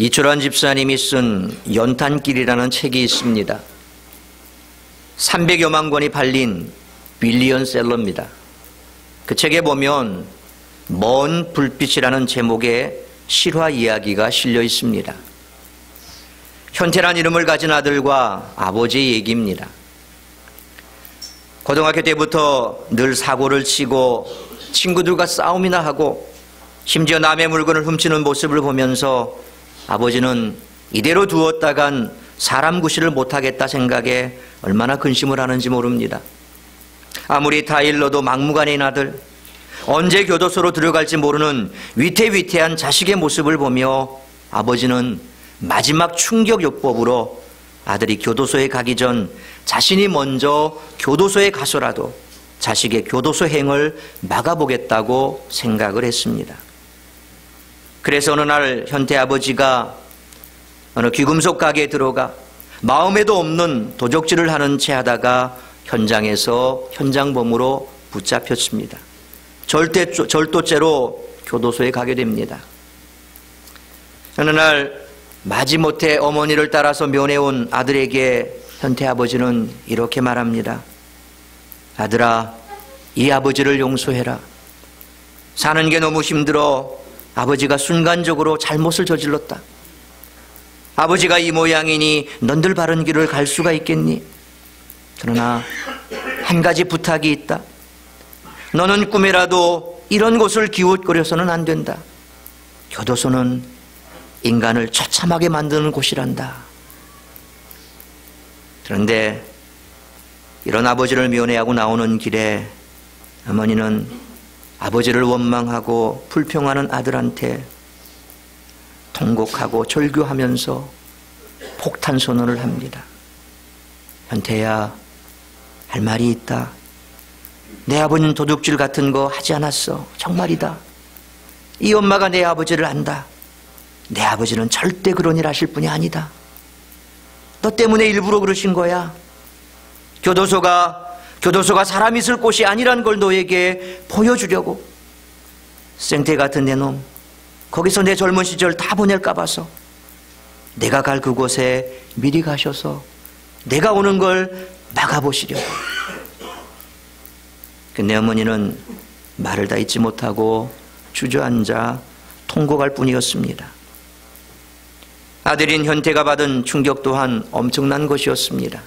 이철환 집사님이 쓴 연탄길이라는 책이 있습니다. 300여만 권이 팔린 빌리언셀러입니다. 그 책에 보면 먼 불빛이라는 제목의 실화 이야기가 실려 있습니다. 현태란 이름을 가진 아들과 아버지의 얘기입니다. 고등학교 때부터 늘 사고를 치고 친구들과 싸움이나 하고 심지어 남의 물건을 훔치는 모습을 보면서 아버지는 이대로 두었다간 사람 구실을 못하겠다 생각에 얼마나 근심을 하는지 모릅니다. 아무리 타일러도 막무가내인 아들, 언제 교도소로 들어갈지 모르는 위태위태한 자식의 모습을 보며 아버지는 마지막 충격요법으로 아들이 교도소에 가기 전 자신이 먼저 교도소에 가서라도 자식의 교도소 행을 막아보겠다고 생각을 했습니다. 그래서 어느 날 현태 아버지가 어느 귀금속 가게에 들어가 마음에도 없는 도적질을 하는 채 하다가 현장에서 현장범으로 붙잡혔습니다. 절도죄로 교도소에 가게 됩니다. 어느 날 마지못해 어머니를 따라서 면회온 아들에게 현태 아버지는 이렇게 말합니다. 아들아, 이 아버지를 용서해라. 사는 게 너무 힘들어 아버지가 순간적으로 잘못을 저질렀다. 아버지가 이 모양이니 넌들 바른 길을 갈 수가 있겠니? 그러나 한 가지 부탁이 있다. 너는 꿈에라도 이런 곳을 기웃거려서는 안 된다. 교도소는 인간을 처참하게 만드는 곳이란다. 그런데 이런 아버지를 면회하고 나오는 길에 어머니는 아버지를 원망하고 불평하는 아들한테 통곡하고 절규하면서 폭탄 선언을 합니다. 현태야, 할 말이 있다. 내 아버지는 도둑질 같은 거 하지 않았어. 정말이다. 이 엄마가 내 아버지를 안다. 내 아버지는 절대 그런 일 하실 분이 아니다. 너 때문에 일부러 그러신 거야. 교도소가 사람 있을 곳이 아니란 걸 너에게 보여주려고. 생태 같은 내 놈, 거기서 내 젊은 시절 다 보낼까 봐서 내가 갈 그곳에 미리 가셔서 내가 오는 걸 막아보시려고. 근데 어머니는 말을 다 잊지 못하고 주저앉아 통곡할 뿐이었습니다. 아들인 현태가 받은 충격 또한 엄청난 것이었습니다.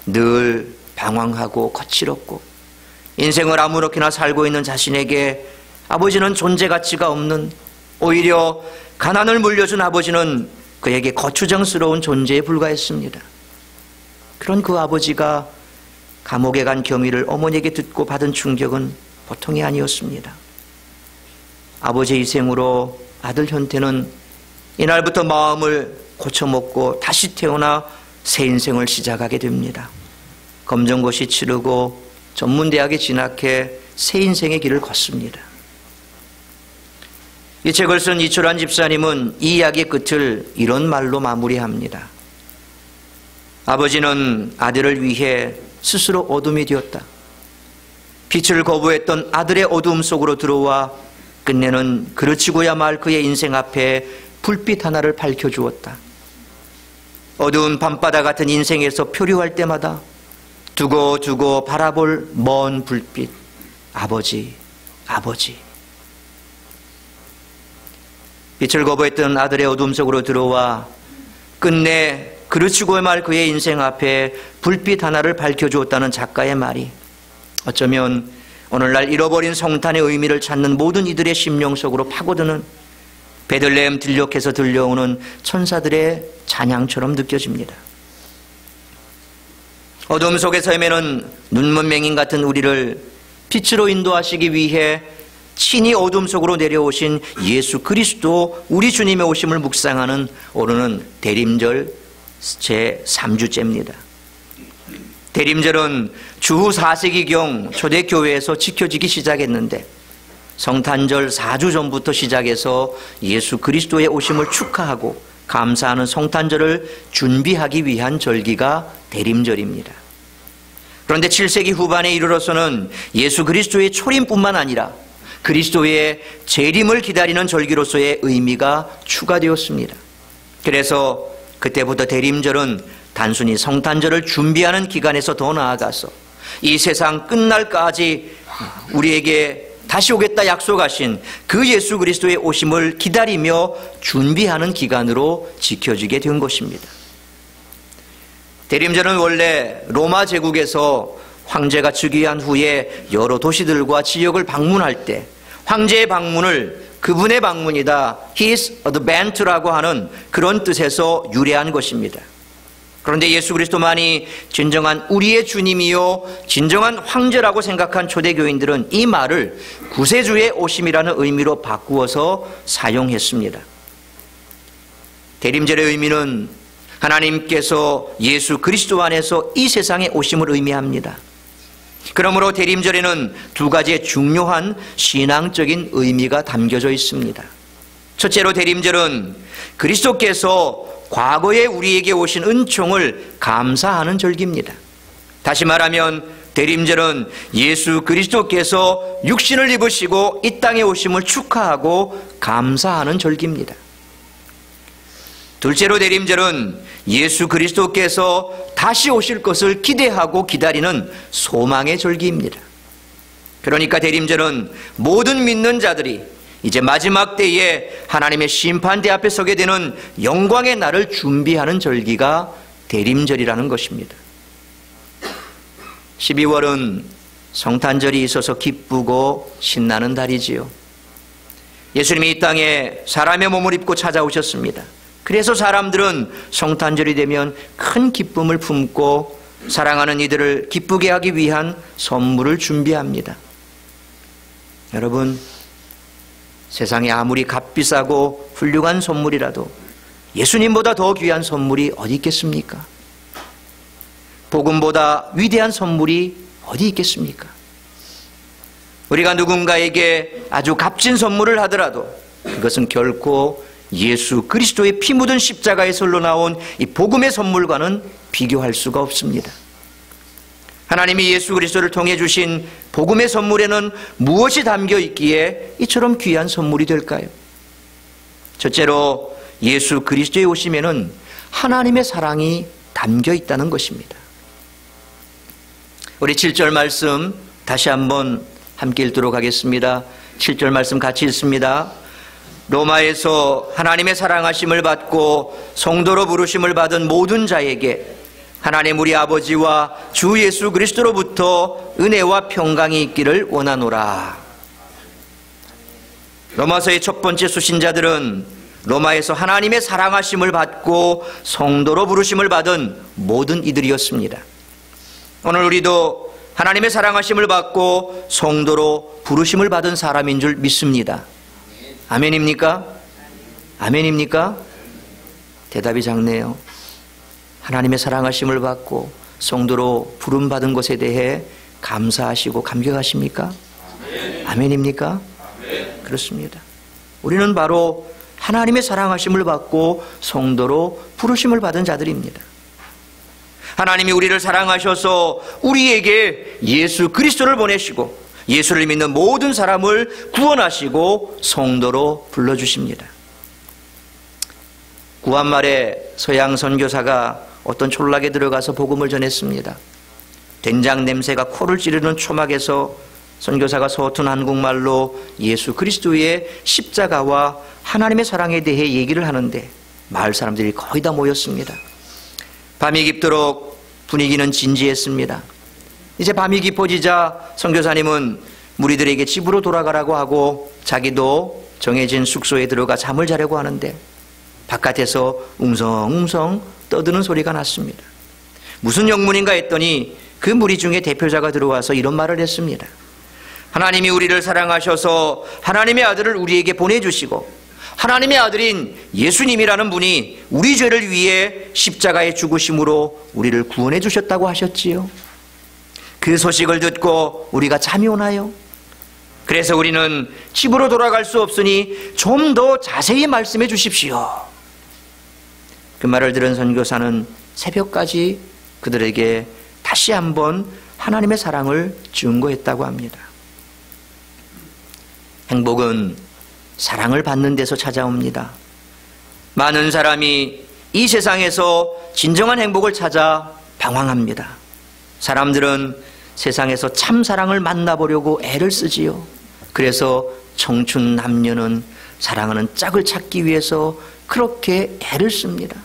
늘 방황하고 거칠었고 인생을 아무렇게나 살고 있는 자신에게 아버지는 존재 가치가 없는, 오히려 가난을 물려준 아버지는 그에게 거추장스러운 존재에 불과했습니다. 그런 그 아버지가 감옥에 간 경위를 어머니에게 듣고 받은 충격은 보통이 아니었습니다. 아버지의 희생으로 아들 현태는 이날부터 마음을 고쳐먹고 다시 태어나 새 인생을 시작하게 됩니다. 검정고시 치르고 전문대학에 진학해 새 인생의 길을 걷습니다. 이 책을 쓴 이철환 집사님은 이 이야기의 끝을 이런 말로 마무리합니다. 아버지는 아들을 위해 스스로 어둠이 되었다. 빛을 거부했던 아들의 어두움 속으로 들어와 끝내는 그르치고야 말 그의 인생 앞에 불빛 하나를 밝혀주었다. 어두운 밤바다 같은 인생에서 표류할 때마다 두고 바라볼 먼 불빛, 아버지, 아버지. 빛을 거부했던 아들의 어둠 속으로 들어와 끝내 그르치고 말 그의 인생 앞에 불빛 하나를 밝혀주었다는 작가의 말이 어쩌면 오늘날 잃어버린 성탄의 의미를 찾는 모든 이들의 심령 속으로 파고드는 베들레헴 들녘에서 들려오는 천사들의 찬양처럼 느껴집니다. 어둠 속에서 헤매는 눈먼 맹인 같은 우리를 빛으로 인도하시기 위해 친히 어둠 속으로 내려오신 예수 그리스도 우리 주님의 오심을 묵상하는 오늘은 대림절 제3주째입니다. 대림절은 주후 4세기경 초대교회에서 지켜지기 시작했는데 성탄절 4주 전부터 시작해서 예수 그리스도의 오심을 축하하고 감사하는 성탄절을 준비하기 위한 절기가 대림절입니다. 그런데 7세기 후반에 이르러서는 예수 그리스도의 초림뿐만 아니라 그리스도의 재림을 기다리는 절기로서의 의미가 추가되었습니다. 그래서 그때부터 대림절은 단순히 성탄절을 준비하는 기간에서 더 나아가서 이 세상 끝날까지 우리에게 다시 오겠다 약속하신 그 예수 그리스도의 오심을 기다리며 준비하는 기간으로 지켜지게 된 것입니다. 대림절은 원래 로마 제국에서 황제가 즉위한 후에 여러 도시들과 지역을 방문할 때 황제의 방문을 그분의 방문이다, His advent라고 하는 그런 뜻에서 유래한 것입니다. 그런데 예수 그리스도만이 진정한 우리의 주님이요 진정한 황제라고 생각한 초대교인들은 이 말을 구세주의 오심이라는 의미로 바꾸어서 사용했습니다. 대림절의 의미는 하나님께서 예수 그리스도 안에서 이 세상에 오심을 의미합니다. 그러므로 대림절에는 두 가지의 중요한 신앙적인 의미가 담겨져 있습니다. 첫째로 대림절은 그리스도께서 과거에 우리에게 오신 은총을 감사하는 절기입니다. 다시 말하면 대림절은 예수 그리스도께서 육신을 입으시고 이 땅에 오심을 축하하고 감사하는 절기입니다. 둘째로 대림절은 예수 그리스도께서 다시 오실 것을 기대하고 기다리는 소망의 절기입니다. 그러니까 대림절은 모든 믿는 자들이 이제 마지막 때에 하나님의 심판대 앞에 서게 되는 영광의 날을 준비하는 절기가 대림절이라는 것입니다. 12월은 성탄절이 있어서 기쁘고 신나는 달이지요. 예수님이 이 땅에 사람의 몸을 입고 찾아오셨습니다. 그래서 사람들은 성탄절이 되면 큰 기쁨을 품고 사랑하는 이들을 기쁘게 하기 위한 선물을 준비합니다. 여러분, 세상에 아무리 값비싸고 훌륭한 선물이라도 예수님보다 더 귀한 선물이 어디 있겠습니까? 복음보다 위대한 선물이 어디 있겠습니까? 우리가 누군가에게 아주 값진 선물을 하더라도 그것은 결코 예수 그리스도의 피 묻은 십자가에서 흘러나온 이 복음의 선물과는 비교할 수가 없습니다. 하나님이 예수 그리스도를 통해 주신 복음의 선물에는 무엇이 담겨 있기에 이처럼 귀한 선물이 될까요? 첫째로 예수 그리스도의 오심에는 하나님의 사랑이 담겨 있다는 것입니다. 우리 7절 말씀 다시 한번 함께 읽도록 하겠습니다. 7절 말씀 같이 읽습니다. 로마에서 하나님의 사랑하심을 받고 성도로 부르심을 받은 모든 자에게 하나님 우리 아버지와 주 예수 그리스도로부터 은혜와 평강이 있기를 원하노라. 로마서의 첫 번째 수신자들은 로마에서 하나님의 사랑하심을 받고 성도로 부르심을 받은 모든 이들이었습니다. 오늘 우리도 하나님의 사랑하심을 받고 성도로 부르심을 받은 사람인 줄 믿습니다. 아멘입니까? 아멘입니까? 대답이 작네요. 하나님의 사랑하심을 받고 성도로 부름받은 것에 대해 감사하시고 감격하십니까? 아멘입니까? 그렇습니다. 우리는 바로 하나님의 사랑하심을 받고 성도로 부르심을 받은 자들입니다. 하나님이 우리를 사랑하셔서 우리에게 예수 그리스도를 보내시고 예수를 믿는 모든 사람을 구원하시고 성도로 불러주십니다. 구한말에 서양 선교사가 어떤 촌락에 들어가서 복음을 전했습니다. 된장 냄새가 코를 찌르는 초막에서 선교사가 서툰 한국말로 예수 그리스도의 십자가와 하나님의 사랑에 대해 얘기를 하는데 마을 사람들이 거의 다 모였습니다. 밤이 깊도록 분위기는 진지했습니다. 이제 밤이 깊어지자 선교사님은 무리들에게 집으로 돌아가라고 하고 자기도 정해진 숙소에 들어가 잠을 자려고 하는데 바깥에서 웅성웅성 떠드는 소리가 났습니다. 무슨 영문인가 했더니 그 무리 중에 대표자가 들어와서 이런 말을 했습니다. 하나님이 우리를 사랑하셔서 하나님의 아들을 우리에게 보내주시고 하나님의 아들인 예수님이라는 분이 우리 죄를 위해 십자가에 죽으심으로 우리를 구원해 주셨다고 하셨지요. 그 소식을 듣고 우리가 잠이 오나요? 그래서 우리는 집으로 돌아갈 수 없으니 좀 더 자세히 말씀해 주십시오. 그 말을 들은 선교사는 새벽까지 그들에게 다시 한번 하나님의 사랑을 증거했다고 합니다. 행복은 사랑을 받는 데서 찾아옵니다. 많은 사람이 이 세상에서 진정한 행복을 찾아 방황합니다. 사람들은 세상에서 참 사랑을 만나보려고 애를 쓰지요. 그래서 청춘 남녀는 사랑하는 짝을 찾기 위해서 그렇게 애를 씁니다.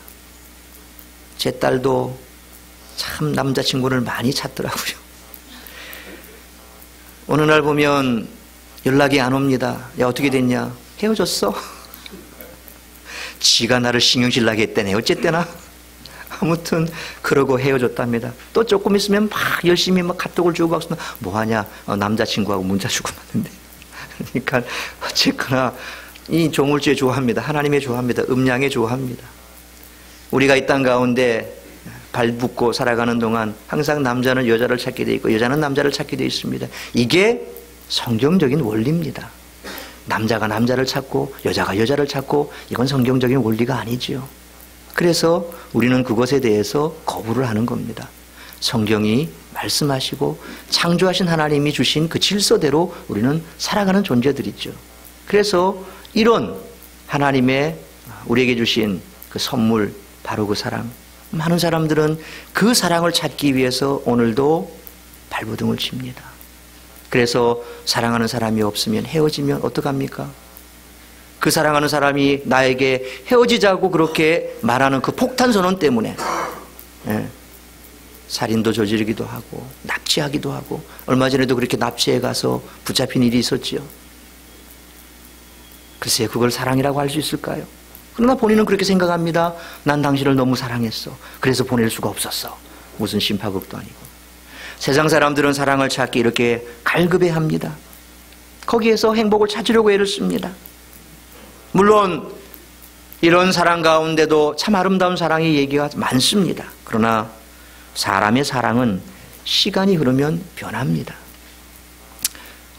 제 딸도 참 남자친구를 많이 찾더라고요. 어느 날 보면 연락이 안 옵니다. 야, 어떻게 됐냐? 헤어졌어? 지가 나를 신경질 나게 했다네. 어쨌대나 아무튼 그러고 헤어졌답니다. 또 조금 있으면 막 열심히 막 카톡을 주고 막 뭐하냐? 남자친구하고 문자 주고 받는데. 그러니까 어쨌거나 이 조물주에 좋아합니다. 하나님의 좋아합니다. 음양에 좋아합니다. 우리가 이 땅 가운데 발붙고 살아가는 동안 항상 남자는 여자를 찾게 돼 있고 여자는 남자를 찾게 돼 있습니다. 이게 성경적인 원리입니다. 남자가 남자를 찾고 여자가 여자를 찾고 이건 성경적인 원리가 아니지요. 그래서 우리는 그것에 대해서 거부를 하는 겁니다. 성경이 말씀하시고 창조하신 하나님이 주신 그 질서대로 우리는 살아가는 존재들이죠. 그래서 이런 하나님의 우리에게 주신 그 선물, 바로 그 사랑, 많은 사람들은 그 사랑을 찾기 위해서 오늘도 발버둥을 칩니다. 그래서 사랑하는 사람이 없으면 헤어지면 어떡합니까? 그 사랑하는 사람이 나에게 헤어지자고 그렇게 말하는 그 폭탄 선언 때문에 살인도 저지르기도 하고 납치하기도 하고, 얼마 전에도 그렇게 납치해 가서 붙잡힌 일이 있었지요. 글쎄 그걸 사랑이라고 할 수 있을까요? 그러나 본인은 그렇게 생각합니다. 난 당신을 너무 사랑했어. 그래서 보낼 수가 없었어. 무슨 심파극도 아니고. 세상 사람들은 사랑을 찾기 이렇게 갈급해합니다. 거기에서 행복을 찾으려고 애를 씁니다. 물론 이런 사랑 가운데도 참 아름다운 사랑의 얘기가 많습니다. 그러나 사람의 사랑은 시간이 흐르면 변합니다.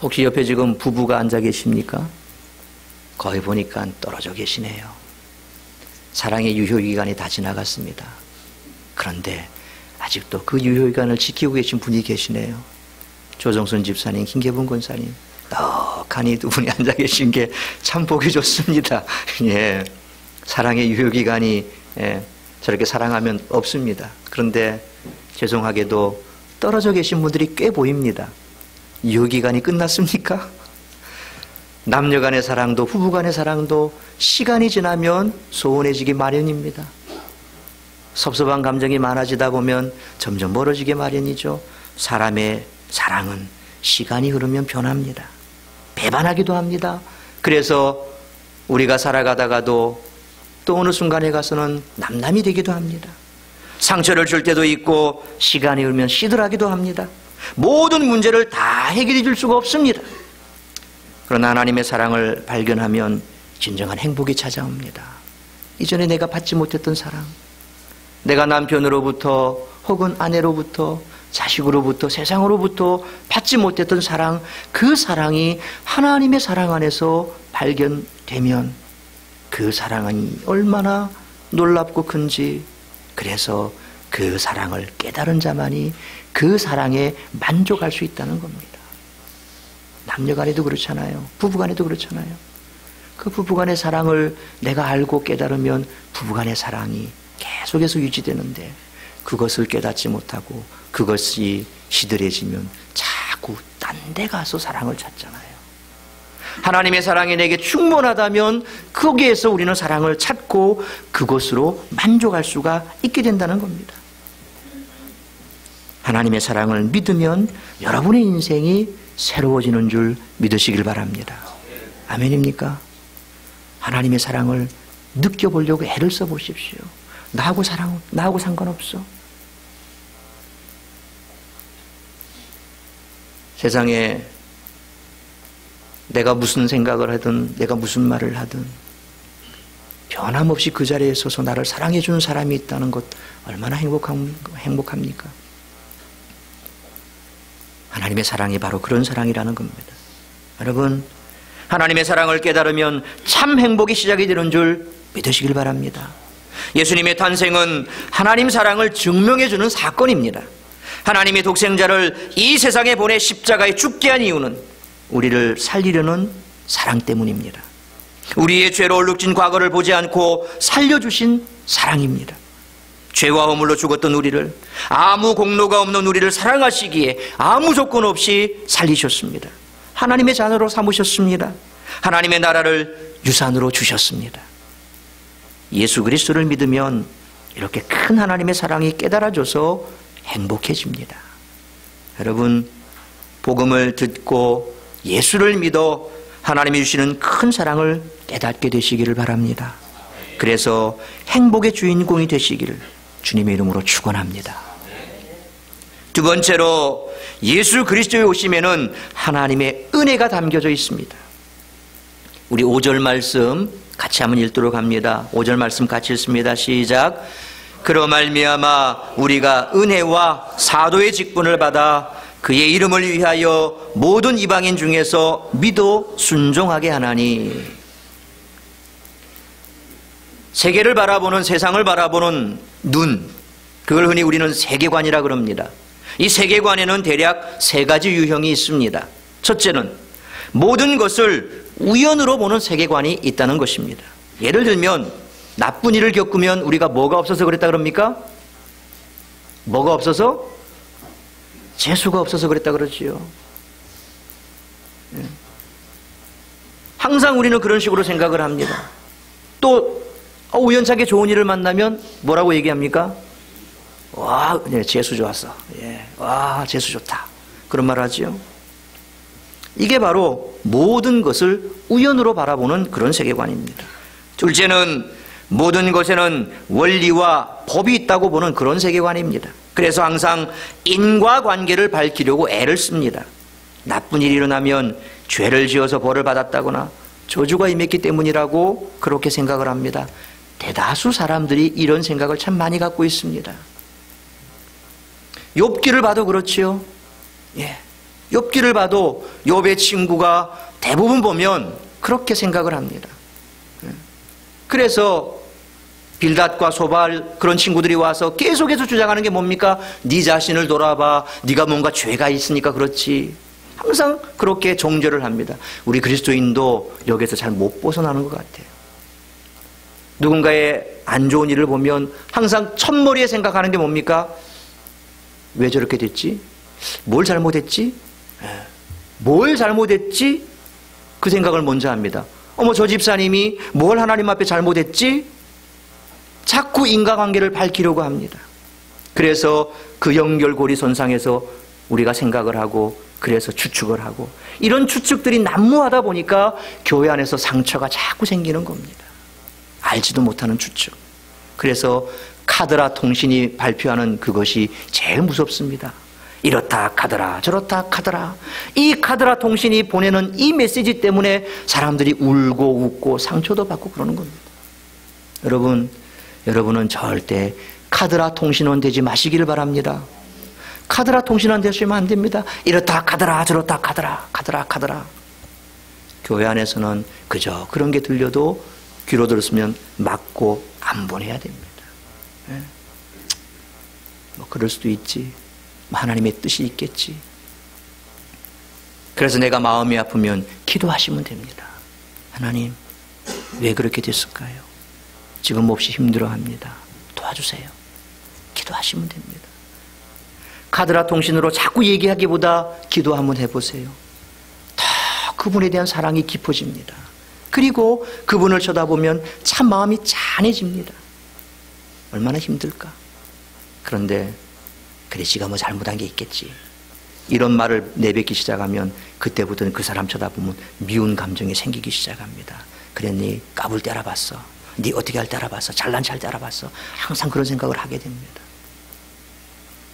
혹시 옆에 지금 부부가 앉아 계십니까? 거의 보니까 떨어져 계시네요. 사랑의 유효기간이 다 지나갔습니다. 그런데 아직도 그 유효기간을 지키고 계신 분이 계시네요. 조정순 집사님, 김계분 권사님, 떡하니 두 분이 앉아 계신 게 참 보기 좋습니다. 예, 사랑의 유효기간이 저렇게 사랑하면 없습니다. 그런데 죄송하게도 떨어져 계신 분들이 꽤 보입니다. 유효기간이 끝났습니까? 남녀 간의 사랑도 부부 간의 사랑도 시간이 지나면 소원해지기 마련입니다. 섭섭한 감정이 많아지다 보면 점점 멀어지게 마련이죠. 사람의 사랑은 시간이 흐르면 변합니다. 배반하기도 합니다. 그래서 우리가 살아가다가도 또 어느 순간에 가서는 남남이 되기도 합니다. 상처를 줄 때도 있고 시간이 흐르면 시들하기도 합니다. 모든 문제를 다 해결해 줄 수가 없습니다. 그러나 하나님의 사랑을 발견하면 진정한 행복이 찾아옵니다. 이전에 내가 받지 못했던 사랑, 내가 남편으로부터 혹은 아내로부터 자식으로부터 세상으로부터 받지 못했던 사랑, 그 사랑이 하나님의 사랑 안에서 발견되면 그 사랑이 얼마나 놀랍고 큰지, 그래서 그 사랑을 깨달은 자만이 그 사랑에 만족할 수 있다는 겁니다. 남녀간에도 그렇잖아요. 부부간에도 그렇잖아요. 그 부부간의 사랑을 내가 알고 깨달으면 부부간의 사랑이 계속해서 유지되는데, 그것을 깨닫지 못하고 그것이 시들해지면 자꾸 딴 데 가서 사랑을 찾잖아요. 하나님의 사랑이 내게 충분하다면 거기에서 우리는 사랑을 찾고 그것으로 만족할 수가 있게 된다는 겁니다. 하나님의 사랑을 믿으면 여러분의 인생이 새로워지는 줄 믿으시길 바랍니다. 아멘입니까? 하나님의 사랑을 느껴보려고 애를 써보십시오. 나하고 상관없어. 세상에 내가 무슨 생각을 하든 내가 무슨 말을 하든 변함없이 그 자리에 서서 나를 사랑해 주는 사람이 있다는 것, 얼마나 행복합니까? 하나님의 사랑이 바로 그런 사랑이라는 겁니다. 여러분, 하나님의 사랑을 깨달으면 참 행복이 시작이 되는 줄 믿으시길 바랍니다. 예수님의 탄생은 하나님 사랑을 증명해 주는 사건입니다. 하나님의 독생자를 이 세상에 보내 십자가에 죽게 한 이유는 우리를 살리려는 사랑 때문입니다. 우리의 죄로 얼룩진 과거를 보지 않고 살려주신 사랑입니다. 죄와 허물로 죽었던 우리를, 아무 공로가 없는 우리를 사랑하시기에 아무 조건 없이 살리셨습니다. 하나님의 자녀로 삼으셨습니다. 하나님의 나라를 유산으로 주셨습니다. 예수 그리스도를 믿으면 이렇게 큰 하나님의 사랑이 깨달아져서 행복해집니다. 여러분, 복음을 듣고 예수를 믿어 하나님이 주시는 큰 사랑을 깨닫게 되시기를 바랍니다. 그래서 행복의 주인공이 되시기를 주님의 이름으로 축원합니다. 두 번째로, 예수 그리스도에 오시면은 하나님의 은혜가 담겨져 있습니다. 우리 5절 말씀 같이 한번 읽도록 합니다. 5절 말씀 같이 읽습니다. 시작. 그로 말미암아 우리가 은혜와 사도의 직분을 받아 그의 이름을 위하여 모든 이방인 중에서 믿어 순종하게 하나니. 세계를 바라보는, 세상을 바라보는 눈, 그걸 흔히 우리는 세계관이라 그럽니다. 이 세계관에는 대략 세 가지 유형이 있습니다. 첫째는 모든 것을 우연으로 보는 세계관이 있다는 것입니다. 예를 들면 나쁜 일을 겪으면 우리가 뭐가 없어서 그랬다 그럽니까? 뭐가 없어서? 재수가 없어서 그랬다 그러지요. 항상 우리는 그런 식으로 생각을 합니다. 또 우연찮게 좋은 일을 만나면 뭐라고 얘기합니까? 와, 네, 재수 좋았어. 예, 와, 재수 좋다. 그런 말 하지요. 이게 바로 모든 것을 우연으로 바라보는 그런 세계관입니다. 둘째는 모든 것에는 원리와 법이 있다고 보는 그런 세계관입니다. 그래서 항상 인과관계를 밝히려고 애를 씁니다. 나쁜 일이 일어나면 죄를 지어서 벌을 받았다거나 저주가 임했기 때문이라고 그렇게 생각을 합니다. 대다수 사람들이 이런 생각을 참 많이 갖고 있습니다. 욥기를 봐도 그렇지요. 예. 욥기를 봐도 욥의 친구가 대부분 보면 그렇게 생각을 합니다. 그래서 빌닷과 소발, 그런 친구들이 와서 계속해서 주장하는 게 뭡니까? 네 자신을 돌아봐. 네가 뭔가 죄가 있으니까 그렇지. 항상 그렇게 정죄를 합니다. 우리 그리스도인도 여기서 잘 못 벗어나는 것 같아요. 누군가의 안 좋은 일을 보면 항상 첫머리에 생각하는 게 뭡니까? 왜 저렇게 됐지? 뭘 잘못했지? 뭘 잘못했지? 그 생각을 먼저 합니다. 어머, 저 집사님이 뭘 하나님 앞에 잘못했지? 자꾸 인과관계를 밝히려고 합니다. 그래서 그 연결고리 선상에서 우리가 생각을 하고, 그래서 추측을 하고, 이런 추측들이 난무하다 보니까 교회 안에서 상처가 자꾸 생기는 겁니다. 알지도 못하는 추측. 그래서 카드라 통신이 발표하는 그것이 제일 무섭습니다. 이렇다 카드라, 저렇다 카드라. 이 카드라 통신이 보내는 이 메시지 때문에 사람들이 울고 웃고 상처도 받고 그러는 겁니다. 여러분은 절대 카드라 통신원 되지 마시기를 바랍니다. 카드라 통신원 되시면 안 됩니다. 이렇다 카드라, 저렇다 카드라, 카드라. 교회 안에서는 그저 그런 게 들려도 귀로 들었으면 막고 안 보내야 됩니다. 뭐 그럴 수도 있지. 하나님의 뜻이 있겠지. 그래서 내가 마음이 아프면 기도하시면 됩니다. 하나님, 왜 그렇게 됐을까요? 지금 몹시 힘들어합니다. 도와주세요. 기도하시면 됩니다. 카드라 통신으로 자꾸 얘기하기보다 기도 한번 해보세요. 더 그분에 대한 사랑이 깊어집니다. 그리고 그분을 쳐다보면 참 마음이 짠해집니다. 얼마나 힘들까? 그런데 그래, 지가 뭐 잘못한 게 있겠지. 이런 말을 내뱉기 시작하면 그때부터는 그 사람 쳐다보면 미운 감정이 생기기 시작합니다. 그래, 네 까불 때 알아봤어. 네 어떻게 할 때 알아봤어. 잘난 체 할 때 알아봤어. 항상 그런 생각을 하게 됩니다.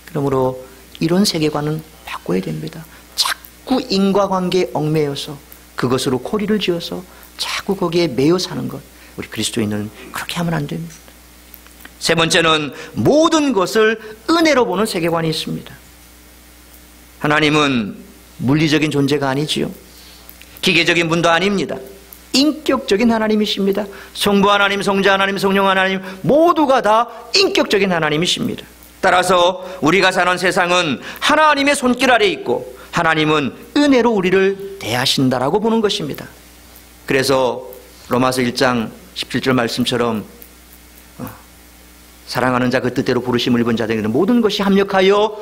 그러므로 이런 세계관은 바꿔야 됩니다. 자꾸 인과관계에 얽매여서 그것으로 코리를 지어서 자꾸 거기에 매여 사는 것, 우리 그리스도인은 그렇게 하면 안 됩니다. 세 번째는 모든 것을 은혜로 보는 세계관이 있습니다. 하나님은 물리적인 존재가 아니지요. 기계적인 분도 아닙니다. 인격적인 하나님이십니다. 성부 하나님, 성자 하나님, 성령 하나님 모두가 다 인격적인 하나님이십니다. 따라서 우리가 사는 세상은 하나님의 손길 아래 있고 하나님은 은혜로 우리를 대하신다라고 보는 것입니다. 그래서 로마서 1장 17절 말씀처럼 사랑하는 자 그 뜻대로 부르심을 입은 자들에게는 모든 것이 합력하여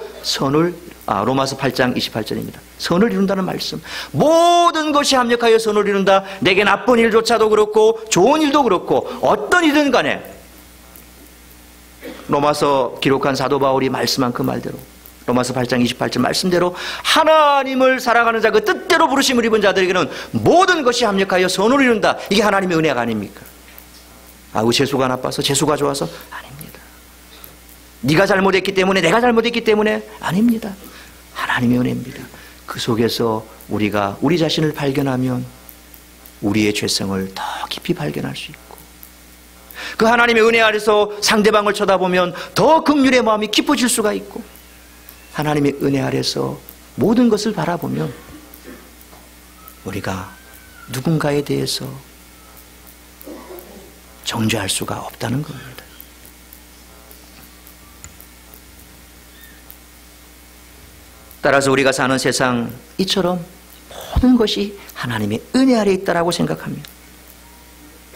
로마서 8장 28절입니다. 선을 이룬다는 말씀. 모든 것이 합력하여 선을 이룬다. 내게 나쁜 일조차도 그렇고 좋은 일도 그렇고 어떤 일이든 간에 로마서 기록한 사도 바울이 말씀한 그 말대로 로마서 8장 28절 말씀대로 하나님을 사랑하는 자 그 뜻대로 부르심을 입은 자들에게는 모든 것이 합력하여 선을 이룬다. 이게 하나님의 은혜가 아닙니까? 재수가 나빠서 재수가 좋아서 아닙니다. 네가 잘못했기 때문에 내가 잘못했기 때문에 아닙니다. 하나님의 은혜입니다. 그 속에서 우리가 우리 자신을 발견하면 우리의 죄성을 더 깊이 발견할 수 있고 그 하나님의 은혜 아래서 상대방을 쳐다보면 더 긍휼의 마음이 깊어질 수가 있고 하나님의 은혜 아래서 모든 것을 바라보면 우리가 누군가에 대해서 정죄할 수가 없다는 겁니다. 따라서 우리가 사는 세상 이처럼 모든 것이 하나님의 은혜 아래 있다라고 생각합니다.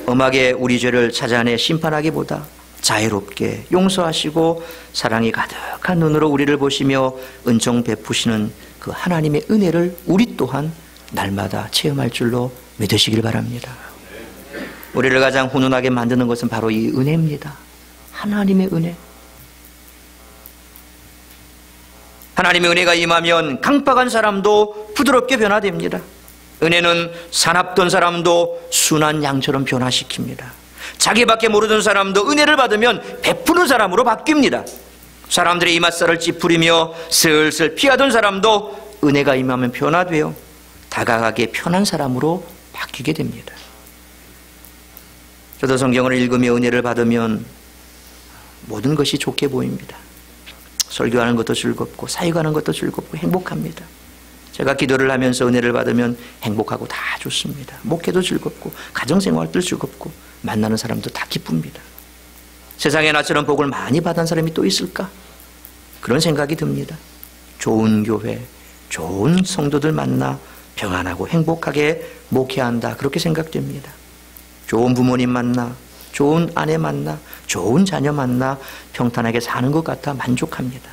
엄하게 우리 죄를 찾아내 심판하기보다 자유롭게 용서하시고 사랑이 가득한 눈으로 우리를 보시며 은총 베푸시는 그 하나님의 은혜를 우리 또한 날마다 체험할 줄로 믿으시길 바랍니다. 우리를 가장 훈훈하게 만드는 것은 바로 이 은혜입니다. 하나님의 은혜. 하나님의 은혜가 임하면 강박한 사람도 부드럽게 변화됩니다. 은혜는 사납던 사람도 순한 양처럼 변화시킵니다. 자기밖에 모르던 사람도 은혜를 받으면 베푸는 사람으로 바뀝니다. 사람들의 이맛살을 찌푸리며 슬슬 피하던 사람도 은혜가 임하면 변화되어 다가가게 편한 사람으로 바뀌게 됩니다. 저도 성경을 읽으며 은혜를 받으면 모든 것이 좋게 보입니다. 설교하는 것도 즐겁고 사역하는 것도 즐겁고 행복합니다. 제가 기도를 하면서 은혜를 받으면 행복하고 다 좋습니다. 목회도 즐겁고 가정생활도 즐겁고 만나는 사람도 다 기쁩니다. 세상에 나처럼 복을 많이 받은 사람이 또 있을까? 그런 생각이 듭니다. 좋은 교회, 좋은 성도들 만나 평안하고 행복하게 목회한다, 그렇게 생각됩니다. 좋은 부모님 만나, 좋은 아내 만나, 좋은 자녀 만나 평탄하게 사는 것 같아 만족합니다.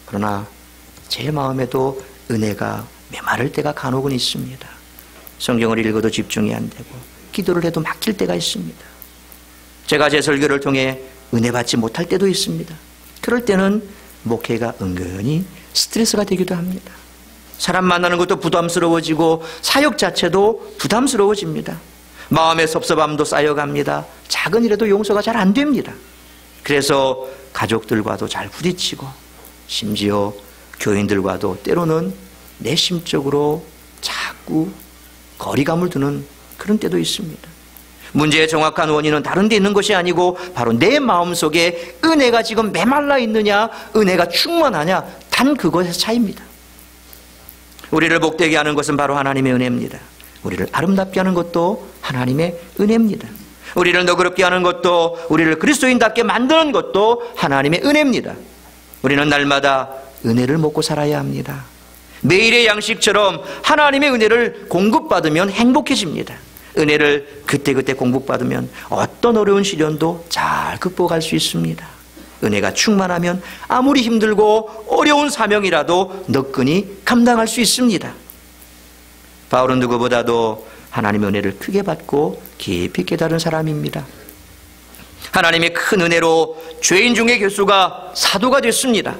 그러나 제 마음에도 은혜가 메마를 때가 간혹은 있습니다. 성경을 읽어도 집중이 안 되고 기도를 해도 막힐 때가 있습니다. 제가 제 설교를 통해 은혜 받지 못할 때도 있습니다. 그럴 때는 목회가 은근히 스트레스가 되기도 합니다. 사람 만나는 것도 부담스러워지고 사역 자체도 부담스러워집니다. 마음의 섭섭함도 쌓여갑니다. 작은 일에도 용서가 잘 안 됩니다. 그래서 가족들과도 잘 부딪히고 심지어 교인들과도 때로는 내심적으로 자꾸 거리감을 두는 그런 때도 있습니다. 문제의 정확한 원인은 다른 데 있는 것이 아니고 바로 내 마음속에 은혜가 지금 메말라 있느냐, 은혜가 충만하냐, 단 그것의 차이입니다. 우리를 복되게 하는 것은 바로 하나님의 은혜입니다. 우리를 아름답게 하는 것도 하나님의 은혜입니다. 우리를 너그럽게 하는 것도, 우리를 그리스도인답게 만드는 것도 하나님의 은혜입니다. 우리는 날마다 은혜를 먹고 살아야 합니다. 매일의 양식처럼 하나님의 은혜를 공급받으면 행복해집니다. 은혜를 그때그때 공급받으면 어떤 어려운 시련도 잘 극복할 수 있습니다. 은혜가 충만하면 아무리 힘들고 어려운 사명이라도 너끈히 감당할 수 있습니다. 바울은 누구보다도 하나님의 은혜를 크게 받고 깊이 깨달은 사람입니다. 하나님의 큰 은혜로 죄인 중의 교수가 사도가 됐습니다.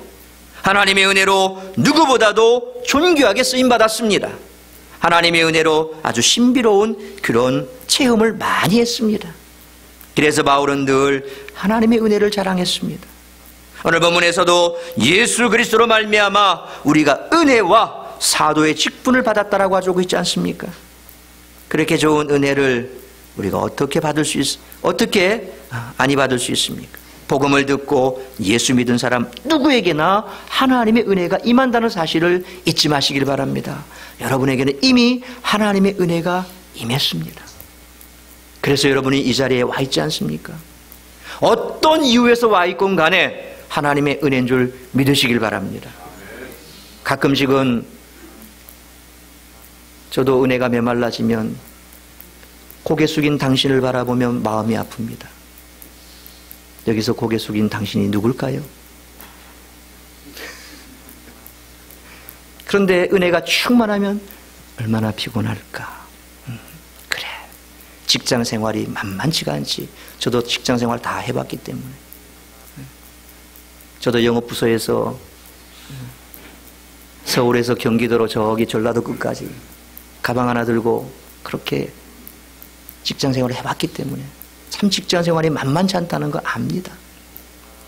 하나님의 은혜로 누구보다도 존귀하게 쓰임받았습니다. 하나님의 은혜로 아주 신비로운 그런 체험을 많이 했습니다. 그래서 바울은 늘 하나님의 은혜를 자랑했습니다. 오늘 본문에서도 예수 그리스도로 말미암아 우리가 은혜와 사도의 직분을 받았다라고 하고 있지 않습니까? 그렇게 좋은 은혜를 우리가 어떻게 아니 받을 수 있습니까? 복음을 듣고 예수 믿은 사람 누구에게나 하나님의 은혜가 임한다는 사실을 잊지 마시길 바랍니다. 여러분에게는 이미 하나님의 은혜가 임했습니다. 그래서 여러분이 이 자리에 와 있지 않습니까? 어떤 이유에서 와 있건 간에 하나님의 은혜인 줄 믿으시길 바랍니다. 가끔씩은 저도 은혜가 메말라지면 고개 숙인 당신을 바라보면 마음이 아픕니다. 여기서 고개 숙인 당신이 누굴까요? 그런데 은혜가 충만하면 얼마나 피곤할까. 그래, 직장 생활이 만만치가 않지. 저도 직장 생활 다 해봤기 때문에. 저도 영업부서에서 서울에서 경기도로 저기 전라도 끝까지 가방 하나 들고 그렇게 직장 생활을 해봤기 때문에 참 직장 생활이 만만치 않다는 거 압니다.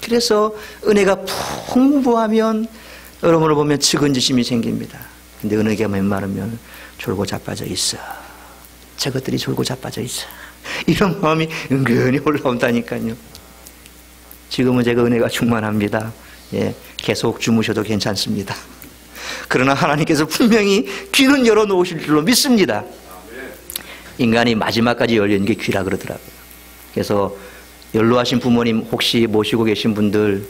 그래서 은혜가 풍부하면 여러분을 보면 측은지심이 생깁니다. 근데 은혜가 메마르면 졸고 자빠져 있어. 저것들이 졸고 자빠져 있어. 이런 마음이 은근히 올라온다니까요. 지금은 제가 은혜가 충만합니다. 예, 계속 주무셔도 괜찮습니다. 그러나 하나님께서 분명히 귀는 열어놓으실 줄로 믿습니다. 인간이 마지막까지 열리는 게 귀라 그러더라고요. 그래서 연로하신 부모님 혹시 모시고 계신 분들,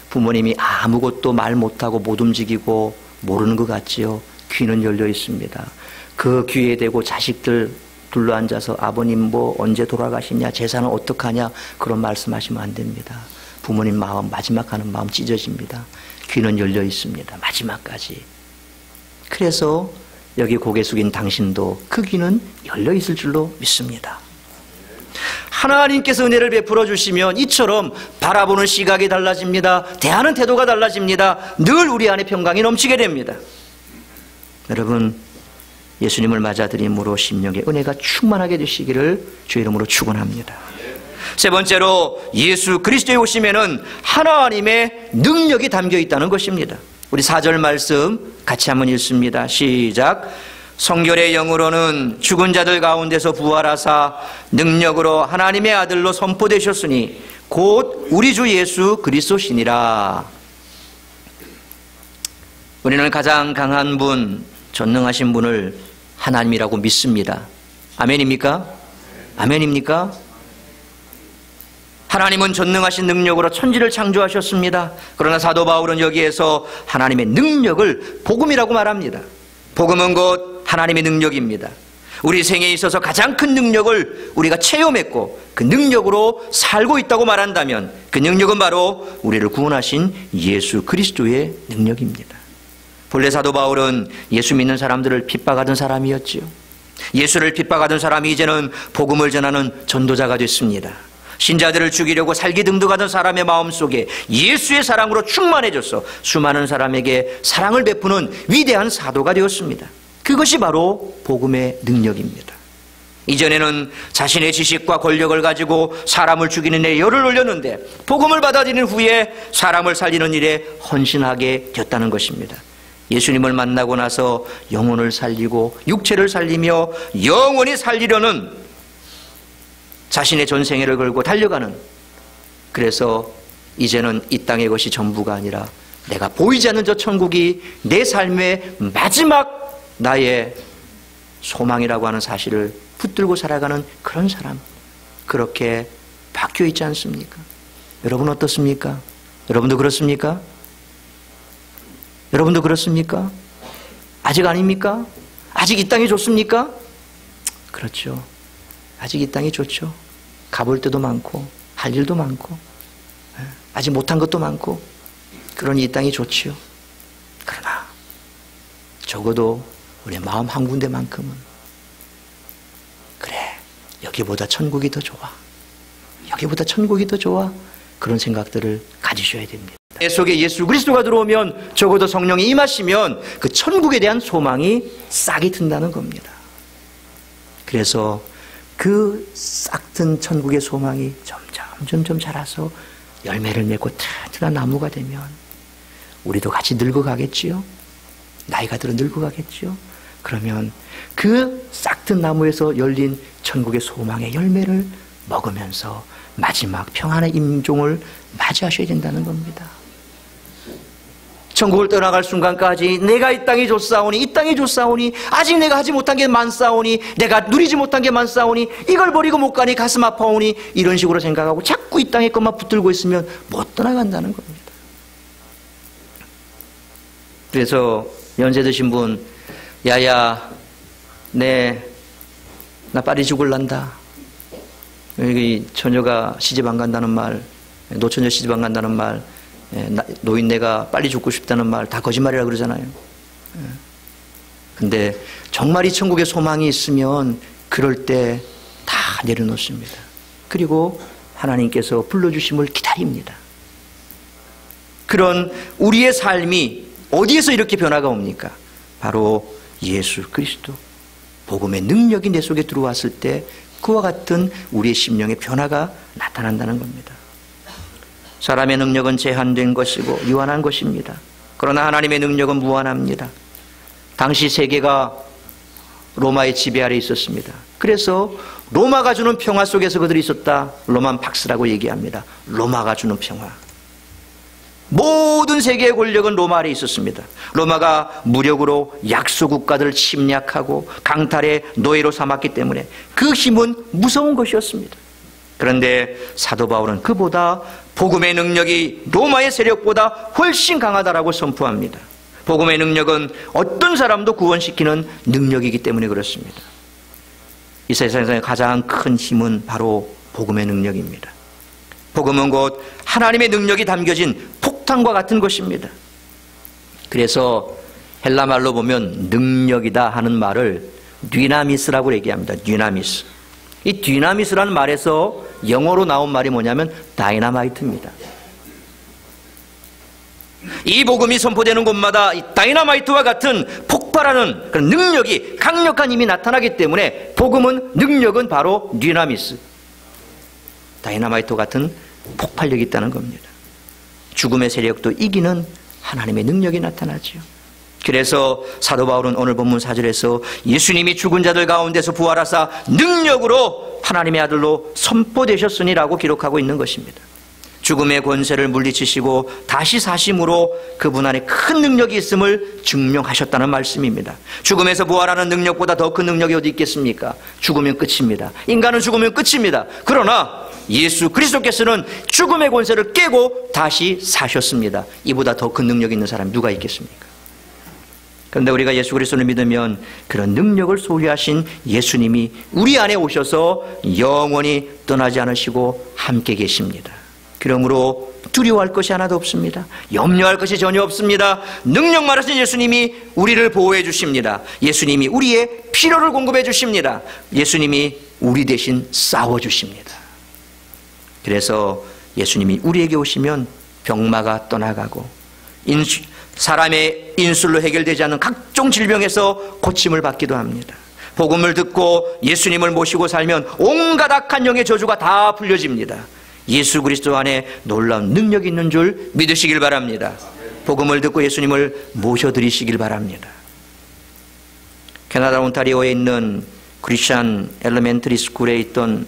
부모님이 아무것도 말 못하고 못 움직이고 모르는 것 같지요? 귀는 열려 있습니다. 그 귀에 대고 자식들 둘러앉아서 아버님 뭐 언제 돌아가시냐, 재산은 어떡하냐, 그런 말씀하시면 안 됩니다. 부모님 마음, 마지막 하는 마음 찢어집니다. 귀는 열려 있습니다. 마지막까지. 그래서 여기 고개 숙인 당신도 그 귀는 열려 있을 줄로 믿습니다. 하나님께서 은혜를 베풀어 주시면 이처럼 바라보는 시각이 달라집니다. 대하는 태도가 달라집니다. 늘 우리 안에 평강이 넘치게 됩니다. 여러분, 예수님을 맞아들임으로 심령에 은혜가 충만하게 되시기를 주의 이름으로 축원합니다. 세 번째로, 예수 그리스도에 오시면은 하나님의 능력이 담겨 있다는 것입니다. 우리 4절 말씀 같이 한번 읽습니다. 시작. 성결의 영으로는 죽은 자들 가운데서 부활하사 능력으로 하나님의 아들로 선포되셨으니 곧 우리 주 예수 그리스도시니라. 우리는 가장 강한 분, 전능하신 분을 하나님이라고 믿습니다. 아멘입니까? 아멘입니까? 하나님은 전능하신 능력으로 천지를 창조하셨습니다. 그러나 사도 바울은 여기에서 하나님의 능력을 복음이라고 말합니다. 복음은 곧 하나님의 능력입니다. 우리 생에 있어서 가장 큰 능력을 우리가 체험했고 그 능력으로 살고 있다고 말한다면 그 능력은 바로 우리를 구원하신 예수 그리스도의 능력입니다. 본래 사도 바울은 예수 믿는 사람들을 핍박하던 사람이었지요. 예수를 핍박하던 사람이 이제는 복음을 전하는 전도자가 됐습니다. 신자들을 죽이려고 살기등등하던 사람의 마음속에 예수의 사랑으로 충만해져서 수많은 사람에게 사랑을 베푸는 위대한 사도가 되었습니다. 그것이 바로 복음의 능력입니다. 이전에는 자신의 지식과 권력을 가지고 사람을 죽이는 데 열을 올렸는데 복음을 받아들인 후에 사람을 살리는 일에 헌신하게 되었다는 것입니다. 예수님을 만나고 나서 영혼을 살리고 육체를 살리며 영원히 살리려는 자신의 전생애를 걸고 달려가는, 그래서 이제는 이 땅의 것이 전부가 아니라 내가 보이지 않는 저 천국이 내 삶의 마지막 나의 소망이라고 하는 사실을 붙들고 살아가는 그런 사람, 그렇게 바뀌어 있지 않습니까? 여러분 어떻습니까? 여러분도 그렇습니까? 여러분도 그렇습니까? 아직 아닙니까? 아직 이 땅이 좋습니까? 그렇죠. 아직 이 땅이 좋죠. 가볼 데도 많고 할 일도 많고 아직 못한 것도 많고 그러니 이 땅이 좋지요. 그러나 적어도 우리 마음 한 군데만큼은 그래, 여기보다 천국이 더 좋아, 여기보다 천국이 더 좋아, 그런 생각들을 가지셔야 됩니다. 내 속에 예수 그리스도가 들어오면, 적어도 성령이 임하시면 그 천국에 대한 소망이 싹이 튼다는 겁니다. 그래서 그 싹튼 천국의 소망이 점점 자라서 열매를 맺고 튼튼한 나무가 되면 우리도 같이 늙어가겠지요. 나이가 들어 늙어가겠지요. 그러면 그 싹튼 나무에서 열린 천국의 소망의 열매를 먹으면서 마지막 평안의 임종을 맞이하셔야 된다는 겁니다. 천국을 떠나갈 순간까지 내가 이 땅이 좋사오니, 이 땅이 좋사오니, 아직 내가 하지 못한 게 많사오니, 내가 누리지 못한 게 많사오니, 이걸 버리고 못 가니 가슴 아파오니, 이런 식으로 생각하고 자꾸 이 땅의 것만 붙들고 있으면 못 떠나간다는 겁니다. 그래서 연세 드신 분, 야야, 내 나 빨리 죽을란다. 여기 처녀가 시집 안 간다는 말, 노처녀 시집 안 간다는 말, 노인네가 빨리 죽고 싶다는 말 다 거짓말이라 그러잖아요. 근데 정말 이 천국에 소망이 있으면 그럴 때 다 내려놓습니다. 그리고 하나님께서 불러주심을 기다립니다. 그런 우리의 삶이 어디에서 이렇게 변화가 옵니까? 바로 예수 그리스도 복음의 능력이 내 속에 들어왔을 때 그와 같은 우리의 심령의 변화가 나타난다는 겁니다. 사람의 능력은 제한된 것이고 유한한 것입니다. 그러나 하나님의 능력은 무한합니다. 당시 세계가 로마의 지배 아래 있었습니다. 그래서 로마가 주는 평화 속에서 그들이 있었다. 로만 팍스라고 얘기합니다. 로마가 주는 평화. 모든 세계의 권력은 로마 아래 있었습니다. 로마가 무력으로 약소 국가들을 침략하고 강탈의 노예로 삼았기 때문에 그 힘은 무서운 것이었습니다. 그런데 사도 바울은 그보다 복음의 능력이 로마의 세력보다 훨씬 강하다라고 선포합니다. 복음의 능력은 어떤 사람도 구원시키는 능력이기 때문에 그렇습니다. 이 세상에서 가장 큰 힘은 바로 복음의 능력입니다. 복음은 곧 하나님의 능력이 담겨진 폭탄과 같은 것입니다. 그래서 헬라 말로 보면 능력이다 하는 말을 디나미스라고 얘기합니다. 디나미스. 이 디나미스라는 말에서 영어로 나온 말이 뭐냐면 다이너마이트입니다. 이 복음이 선포되는 곳마다 이 다이너마이트와 같은 폭발하는 그런 능력이, 강력한 힘이 나타나기 때문에 복음은, 능력은 바로 디나미스, 다이너마이트 같은 폭발력이 있다는 겁니다. 죽음의 세력도 이기는 하나님의 능력이 나타나죠. 그래서 사도 바울은 오늘 본문 4절에서 예수님이 죽은 자들 가운데서 부활하사 능력으로 하나님의 아들로 선포되셨으니라고 기록하고 있는 것입니다. 죽음의 권세를 물리치시고 다시 사심으로 그분 안에 큰 능력이 있음을 증명하셨다는 말씀입니다. 죽음에서 부활하는 능력보다 더 큰 능력이 어디 있겠습니까? 죽으면 끝입니다. 인간은 죽으면 끝입니다. 그러나 예수 그리스도께서는 죽음의 권세를 깨고 다시 사셨습니다. 이보다 더 큰 능력 있는 사람이 누가 있겠습니까? 그런데 우리가 예수 그리스도를 믿으면 그런 능력을 소유하신 예수님이 우리 안에 오셔서 영원히 떠나지 않으시고 함께 계십니다. 그러므로 두려워할 것이 하나도 없습니다. 염려할 것이 전혀 없습니다. 능력 많으신 예수님이 우리를 보호해 주십니다. 예수님이 우리의 필요를 공급해 주십니다. 예수님이 우리 대신 싸워 주십니다. 그래서 예수님이 우리에게 오시면 병마가 떠나가고 사람의 인술로 해결되지 않는 각종 질병에서 고침을 받기도 합니다. 복음을 듣고 예수님을 모시고 살면 온갖 악한 영의 저주가 다 풀려집니다. 예수 그리스도 안에 놀라운 능력이 있는 줄 믿으시길 바랍니다. 복음을 듣고 예수님을 모셔드리시길 바랍니다. 캐나다 온타리오에 있는 크리스천 엘레멘터리 스쿨에 있던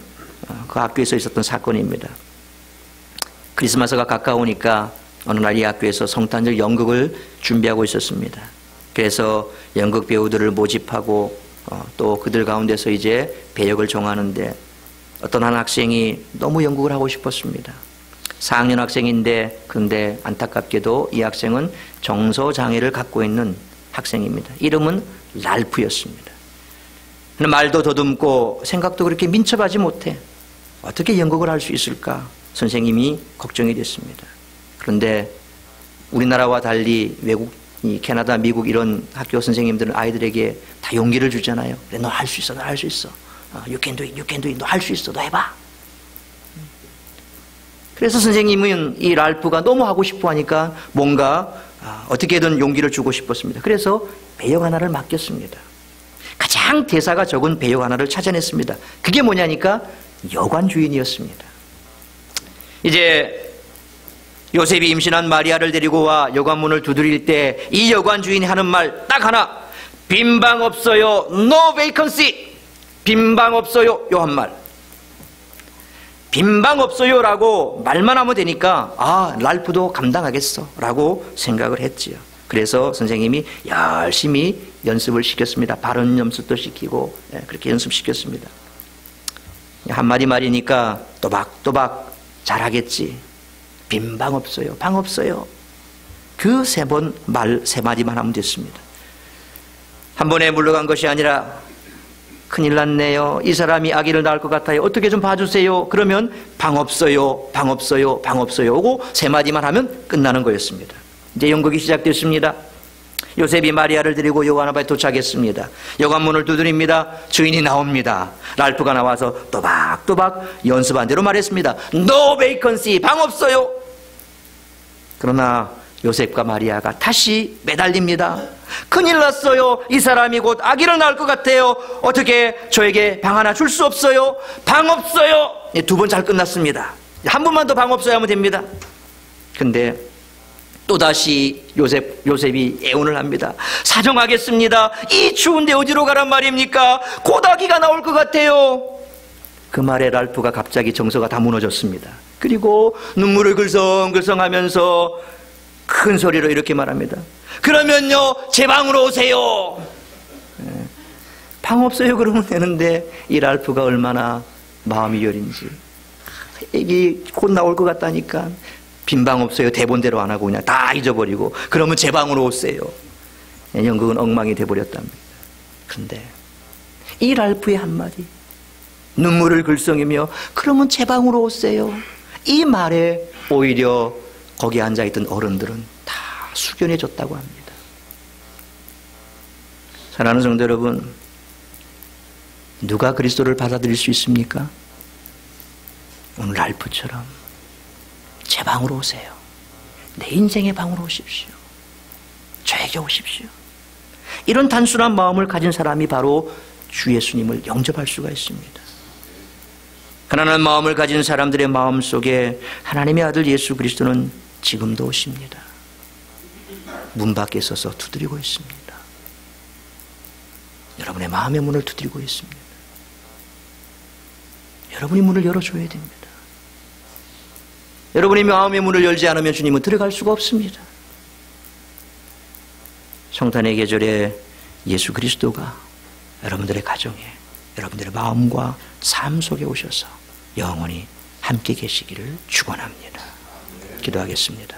그 학교에서 있었던 사건입니다. 크리스마스가 가까우니까 어느 날 이 학교에서 성탄절 연극을 준비하고 있었습니다. 그래서 연극 배우들을 모집하고 또 그들 가운데서 이제 배역을 정하는데 어떤 한 학생이 너무 연극을 하고 싶었습니다. 4학년 학생인데, 그런데 안타깝게도 이 학생은 정서장애를 갖고 있는 학생입니다. 이름은 랄프였습니다. 말도 더듬고 생각도 그렇게 민첩하지 못해 어떻게 연극을 할 수 있을까 선생님이 걱정이 됐습니다. 그런데 우리나라와 달리 외국, 캐나다, 미국 이런 학교 선생님들은 아이들에게 다 용기를 주잖아요. 그래, 너 할 수 있어, 너 할 수 있어. You can do it, you can do it. 너 할 수 있어, 너 해봐. 그래서 선생님은 이 랄프가 너무 하고 싶어 하니까 뭔가 어떻게든 용기를 주고 싶었습니다. 그래서 배역 하나를 맡겼습니다. 가장 대사가 적은 배역 하나를 찾아냈습니다. 그게 뭐냐니까 여관 주인이었습니다. 이제 요셉이 임신한 마리아를 데리고 와 여관문을 두드릴 때 이 여관 주인이 하는 말 딱 하나, 빈방 없어요, no vacancy. 빈방 없어요, 요 한 말. 빈방 없어요 라고 말만 하면 되니까 랄프도 감당하겠어 라고 생각을 했지요. 그래서 선생님이 열심히 연습을 시켰습니다. 발음 연습도 시키고 그렇게 연습시켰습니다. 한마디 말이니까 또박또박 잘하겠지. 빈방 없어요, 방 없어요. 그 3번 말 3마디만 하면 됐습니다. 한 번에 물러간 것이 아니라 큰일 났네요. 이 사람이 아기를 낳을 것 같아요. 어떻게 좀 봐주세요. 그러면 방 없어요. 방 없어요. 방 없어요. 오고 세 마디만 하면 끝나는 거였습니다. 이제 연극이 시작됐습니다. 요셉이 마리아를 데리고 여관 앞에 도착했습니다. 여관 문을 두드립니다. 주인이 나옵니다. 랄프가 나와서 또박또박 연습한 대로 말했습니다. No vacancy. 방 없어요. 그러나 요셉과 마리아가 다시 매달립니다. 큰일 났어요. 이 사람이 곧 아기를 낳을 것 같아요. 어떻게 저에게 방 하나 줄 수 없어요? 방 없어요. 두 번 잘 끝났습니다. 한 번만 더 방 없어야 하면 됩니다. 근데 또다시 요셉이 애원을 합니다. 사정하겠습니다. 이 추운데 어디로 가란 말입니까? 곧 아기가 나올 것 같아요. 그 말에 랄프가 갑자기 정서가 다 무너졌습니다. 그리고 눈물을 글썽글썽하면서 큰 소리로 이렇게 말합니다. 그러면요, 제 방으로 오세요. 방 없어요 그러면 되는데 이 랄프가 얼마나 마음이 여린지. 애기 곧 나올 것 같다니까 빈 방 없어요. 대본대로 안 하고 그냥 다 잊어버리고 그러면 제 방으로 오세요. 연극은 엉망이 돼버렸답니다. 그런데 이 랄프의 한마디, 눈물을 글썽이며 그러면 제 방으로 오세요, 이 말에 오히려 거기 앉아있던 어른들은 다 숙연해졌다고 합니다. 사랑하는 성도 여러분, 누가 그리스도를 받아들일 수 있습니까? 오늘 랄프처럼 제 방으로 오세요. 내 인생의 방으로 오십시오. 저에게 오십시오. 이런 단순한 마음을 가진 사람이 바로 주 예수님을 영접할 수가 있습니다. 가난한 마음을 가진 사람들의 마음 속에 하나님의 아들 예수 그리스도는 지금도 오십니다. 문 밖에 서서 두드리고 있습니다. 여러분의 마음의 문을 두드리고 있습니다. 여러분이 문을 열어줘야 됩니다. 여러분이 마음의 문을 열지 않으면 주님은 들어갈 수가 없습니다. 성탄의 계절에 예수 그리스도가 여러분들의 가정에, 여러분들의 마음과 삶 속에 오셔서 영원히 함께 계시기를 축원합니다. 기도하겠습니다.